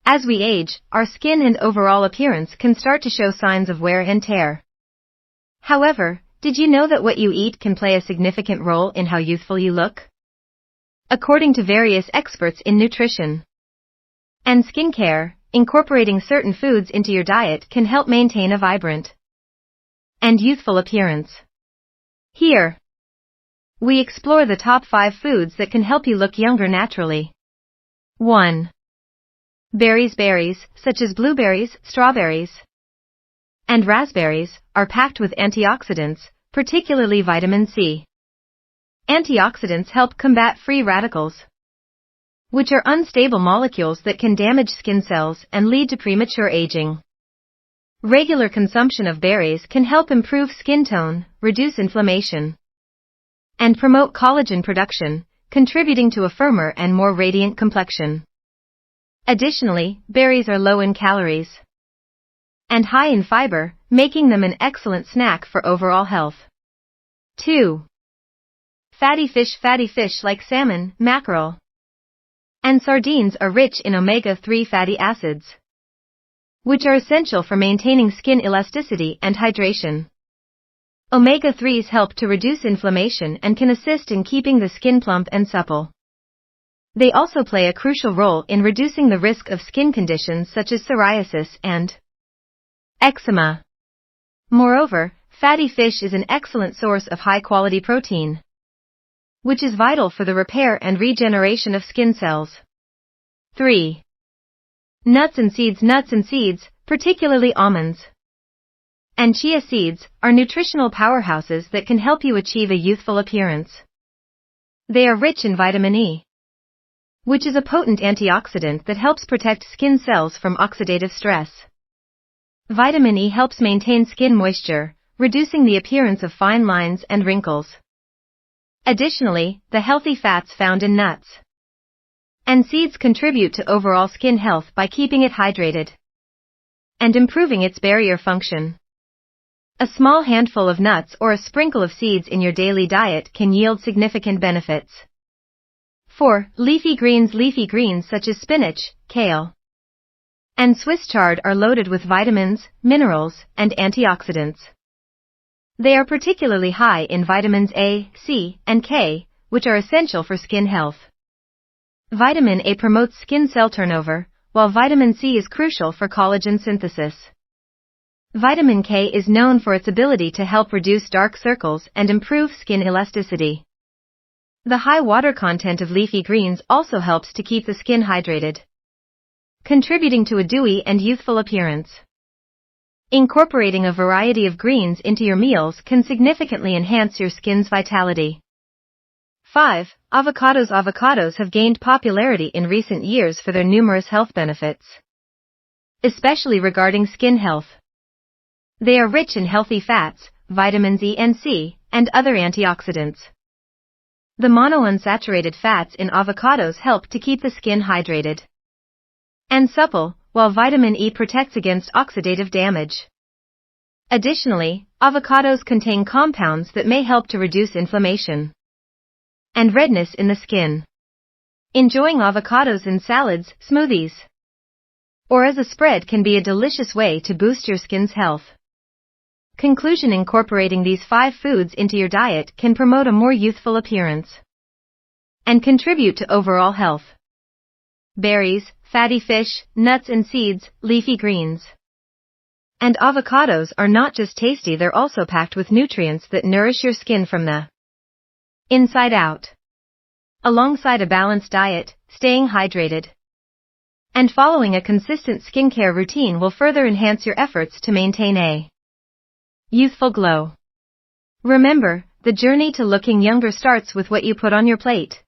As we age, our skin and overall appearance can start to show signs of wear and tear. However, did you know that what you eat can play a significant role in how youthful you look? According to various experts in nutrition and skincare, incorporating certain foods into your diet can help maintain a vibrant and youthful appearance. Here, we explore the top 5 foods that can help you look younger naturally. 1. Berries. Berries, such as blueberries, strawberries, and raspberries, are packed with antioxidants, particularly vitamin C. Antioxidants help combat free radicals, which are unstable molecules that can damage skin cells and lead to premature aging. Regular consumption of berries can help improve skin tone, reduce inflammation, and promote collagen production, contributing to a firmer and more radiant complexion. Additionally, berries are low in calories and high in fiber, making them an excellent snack for overall health. 2. Fatty fish. Fatty fish like salmon, mackerel, and sardines are rich in omega-3 fatty acids, which are essential for maintaining skin elasticity and hydration. Omega-3s help to reduce inflammation and can assist in keeping the skin plump and supple. They also play a crucial role in reducing the risk of skin conditions such as psoriasis and eczema. Moreover, fatty fish is an excellent source of high-quality protein, which is vital for the repair and regeneration of skin cells. 3. Nuts and seeds. Nuts and seeds, particularly almonds and chia seeds, are nutritional powerhouses that can help you achieve a youthful appearance. They are rich in vitamin E, which is a potent antioxidant that helps protect skin cells from oxidative stress. Vitamin E helps maintain skin moisture, reducing the appearance of fine lines and wrinkles. Additionally, the healthy fats found in nuts and seeds contribute to overall skin health by keeping it hydrated and improving its barrier function. A small handful of nuts or a sprinkle of seeds in your daily diet can yield significant benefits. 4. Leafy greens. Leafy greens such as spinach, kale, and Swiss chard are loaded with vitamins, minerals, and antioxidants. They are particularly high in vitamins A, C, and K, which are essential for skin health. Vitamin A promotes skin cell turnover, while vitamin C is crucial for collagen synthesis. Vitamin K is known for its ability to help reduce dark circles and improve skin elasticity. The high water content of leafy greens also helps to keep the skin hydrated, contributing to a dewy and youthful appearance. Incorporating a variety of greens into your meals can significantly enhance your skin's vitality. 5. Avocados. Avocados have gained popularity in recent years for their numerous health benefits, especially regarding skin health. They are rich in healthy fats, vitamins E and C, and other antioxidants. The monounsaturated fats in avocados help to keep the skin hydrated and supple, while vitamin E protects against oxidative damage. Additionally, avocados contain compounds that may help to reduce inflammation and redness in the skin. Enjoying avocados in salads, smoothies, or as a spread can be a delicious way to boost your skin's health. Conclusion: incorporating these 5 foods into your diet can promote a more youthful appearance and contribute to overall health. Berries, fatty fish, nuts and seeds, leafy greens, and avocados are not just tasty, they're also packed with nutrients that nourish your skin from the inside out. Alongside a balanced diet, staying hydrated and following a consistent skincare routine will further enhance your efforts to maintain a youthful glow. Remember, the journey to looking younger starts with what you put on your plate.